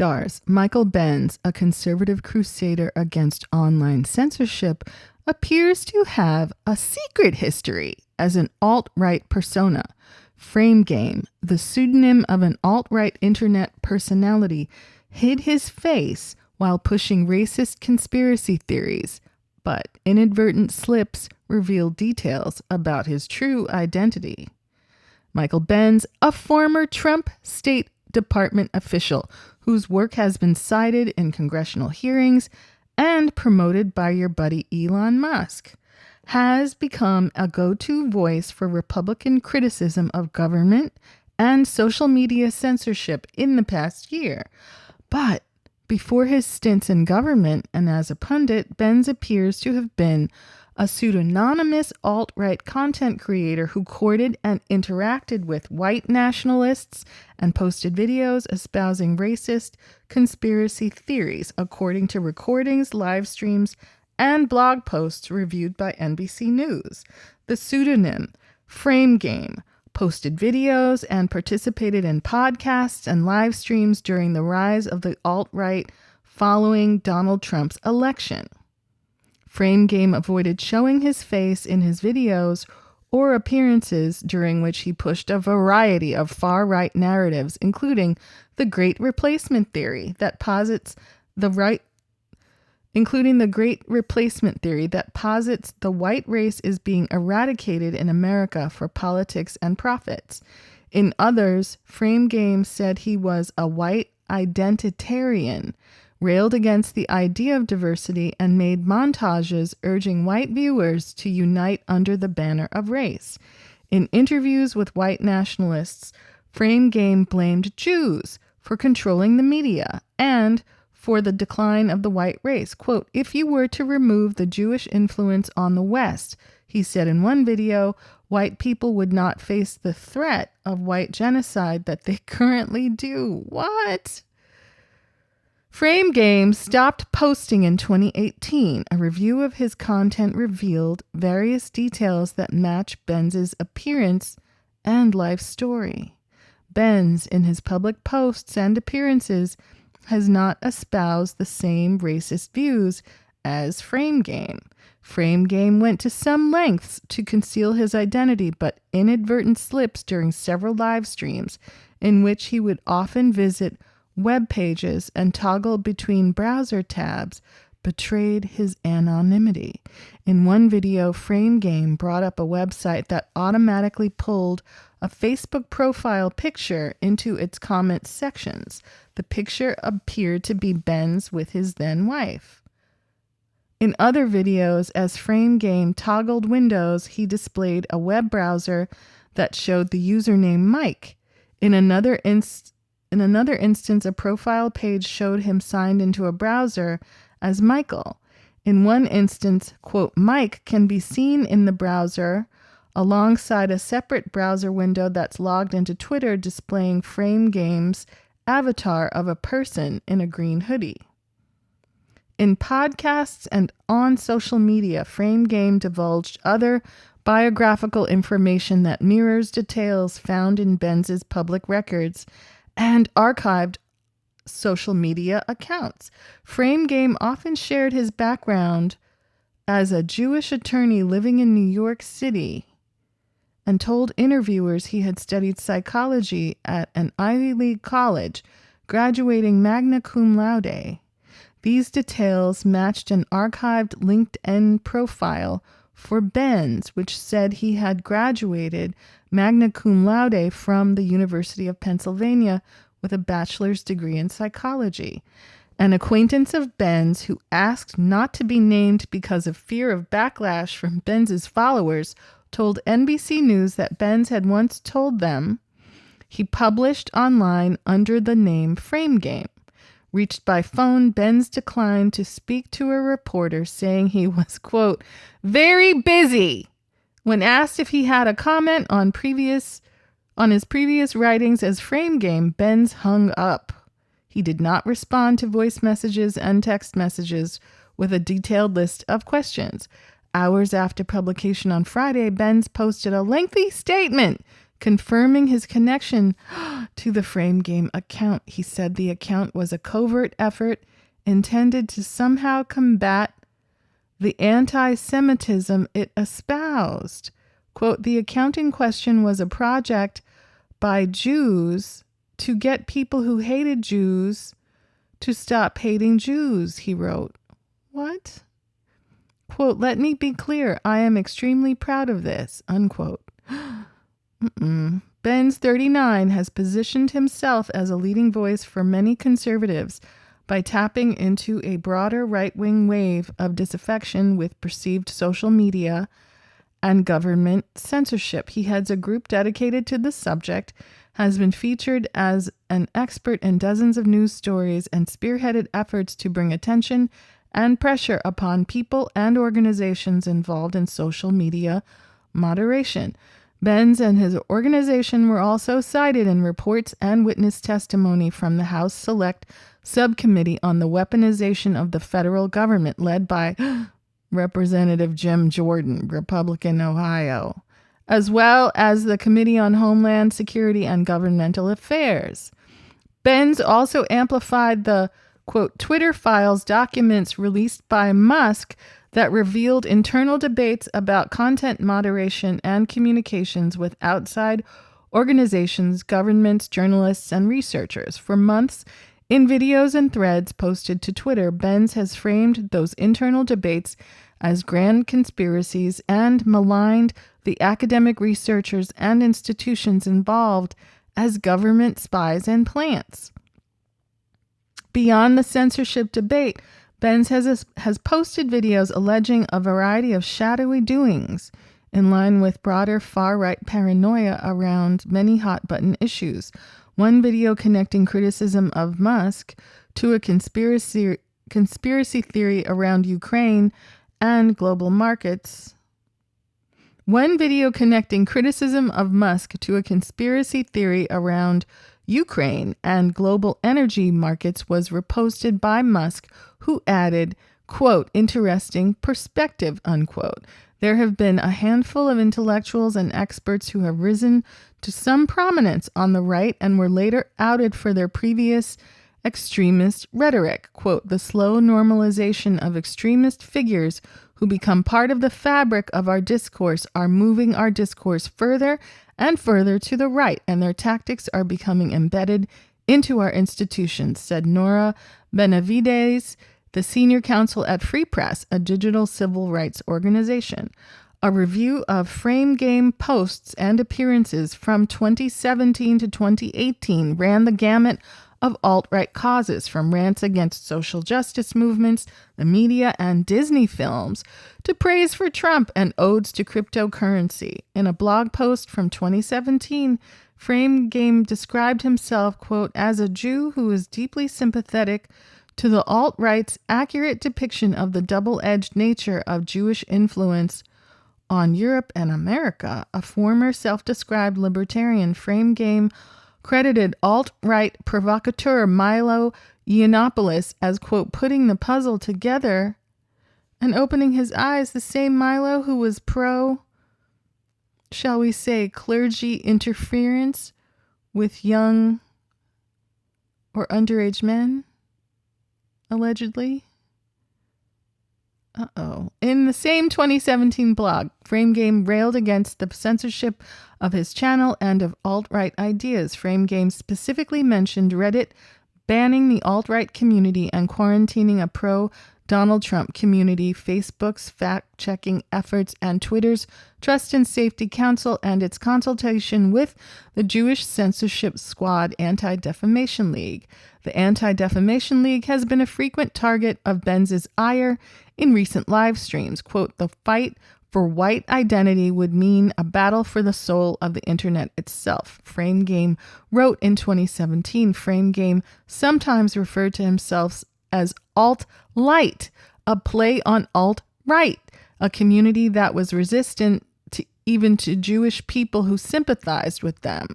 stars, Michael Benz, a conservative crusader against online censorship, appears to have a secret history as an alt-right persona. Frame Game, the pseudonym of an alt-right internet personality, hid his face while pushing racist conspiracy theories, but inadvertent slips revealed details about his true identity. Michael Benz, a former Trump State Department official whose work has been cited in congressional hearings and promoted by your buddy Elon Musk, has become a go-to voice for Republican criticism of government and social media censorship in the past year. But before his stints in government and as a pundit, Benz appears to have been a pseudonymous alt-right content creator who courted and interacted with white nationalists and posted videos espousing racist conspiracy theories, according to recordings, live streams, and blog posts reviewed by NBC News. The pseudonym, Frame Game, posted videos and participated in podcasts and live streams during the rise of the alt-right following Donald Trump's election. Frame Game avoided showing his face in his videos or appearances during which he pushed a variety of far-right narratives, including the Great Replacement Theory that posits the white race is being eradicated in America for politics and profits. In others, Frame Game said he was a white identitarian, railed against the idea of diversity, and made montages urging white viewers to unite under the banner of race. In interviews with white nationalists, Frame Game blamed Jews for controlling the media and for the decline of the white race. Quote, "If you were to remove the Jewish influence on the West," he said in one video, "white people would not face the threat of white genocide that they currently do." What? Frame Game stopped posting in 2018. A review of his content revealed various details that match Benz's appearance and life story. Benz, in his public posts and appearances, has not espoused the same racist views as Frame Game. Frame Game went to some lengths to conceal his identity, but inadvertent slips during several live streams in which he would often visit web pages and toggle between browser tabs betrayed his anonymity. In one video, Frame Game brought up a website that automatically pulled a Facebook profile picture into its comments sections. The picture appeared to be Benz with his then wife. In other videos, as Frame Game toggled windows, he displayed a web browser that showed the username Mike. In another instance, a profile page showed him signed into a browser as Michael. In one instance, quote, "Mike can be seen in the browser alongside a separate browser window that's logged into Twitter displaying Frame Game's avatar of a person in a green hoodie." In podcasts and on social media, Frame Game divulged other biographical information that mirrors details found in Benz's public records and archived social media accounts. Frame Game often shared his background as a Jewish attorney living in New York City and told interviewers he had studied psychology at an Ivy League college, graduating magna cum laude. These details matched an archived LinkedIn profile for Benz, which said he had graduated magna cum laude from the University of Pennsylvania with a bachelor's degree in psychology. An acquaintance of Benz, who asked not to be named because of fear of backlash from Benz's followers, told NBC News that Benz had once told them he published online under the name Frame Game. Reached by phone, Benz declined to speak to a reporter, saying he was, quote, "very busy." When asked if he had a comment on his previous writings as Frame Game, Benz hung up. He did not respond to voice messages and text messages with a detailed list of questions. Hours after publication on Friday, Benz posted a lengthy statement confirming his connection to the Frame Game account. He said the account was a covert effort intended to somehow combat the anti-Semitism it espoused. Quote, the account in question was a project by Jews to get people who hated Jews to stop hating Jews, he wrote. What? Quote, let me be clear, I am extremely proud of this, unquote. Benz, 39, has positioned himself as a leading voice for many conservatives by tapping into a broader right-wing wave of disaffection with perceived social media and government censorship. He heads a group dedicated to the subject, has been featured as an expert in dozens of news stories, and spearheaded efforts to bring attention and pressure upon people and organizations involved in social media moderation. Benz and his organization were also cited in reports and witness testimony from the House Select Subcommittee on the Weaponization of the Federal Government, led by Representative Jim Jordan, Republican, Ohio, as well as the Committee on Homeland Security and Governmental Affairs. Benz also amplified the, quote, Twitter files documents released by Musk that revealed internal debates about content moderation and communications with outside organizations, governments, journalists, and researchers. For months, in videos and threads posted to Twitter, Benz has framed those internal debates as grand conspiracies and maligned the academic researchers and institutions involved as government spies and plants. Beyond the censorship debate, Benz has posted videos alleging a variety of shadowy doings in line with broader far-right paranoia around many hot-button issues. One video connecting criticism of Musk to a conspiracy theory around Ukraine and global markets. One video connecting criticism of Musk to a conspiracy theory around Ukraine and global energy markets was reposted by Musk, who added, quote, interesting perspective, unquote. There have been a handful of intellectuals and experts who have risen to some prominence on the right and were later outed for their previous extremist rhetoric. Quote, the slow normalization of extremist figures who become part of the fabric of our discourse are moving our discourse further and further to the right, and their tactics are becoming embedded into our institutions, said Nora Benavides, the senior counsel at Free Press, a digital civil rights organization. A review of Frame Game posts and appearances from 2017 to 2018 ran the gamut of alt-right causes, from rants against social justice movements, the media, and Disney films, to praise for Trump and odes to cryptocurrency. In a blog post from 2017, Frame Game described himself, quote, as a Jew who is deeply sympathetic to the alt-right's accurate depiction of the double-edged nature of Jewish influence on Europe and America. A former self-described libertarian, Frame Game credited alt-right provocateur Milo Yiannopoulos as, quote, putting the puzzle together and opening his eyes, the same Milo who was pro, shall we say, clergy interference with young or underage men, allegedly. In the same 2017 blog, Frame Game railed against the censorship of his channel and of alt-right ideas. Frame Game specifically mentioned Reddit banning the alt-right community and quarantining a pro-Donald Trump community, Facebook's fact-checking efforts, and Twitter's Trust and Safety Council and its consultation with the Jewish Censorship Squad Anti-Defamation League. The Anti-Defamation League has been a frequent target of Benz's ire in recent live streams. Quote, the fight for white identity would mean a battle for the soul of the internet itself, Frame Game wrote in 2017. Frame Game sometimes referred to himself as Alt-Lite, a play on alt-right, a community that was resistant to even to Jewish people who sympathized with them.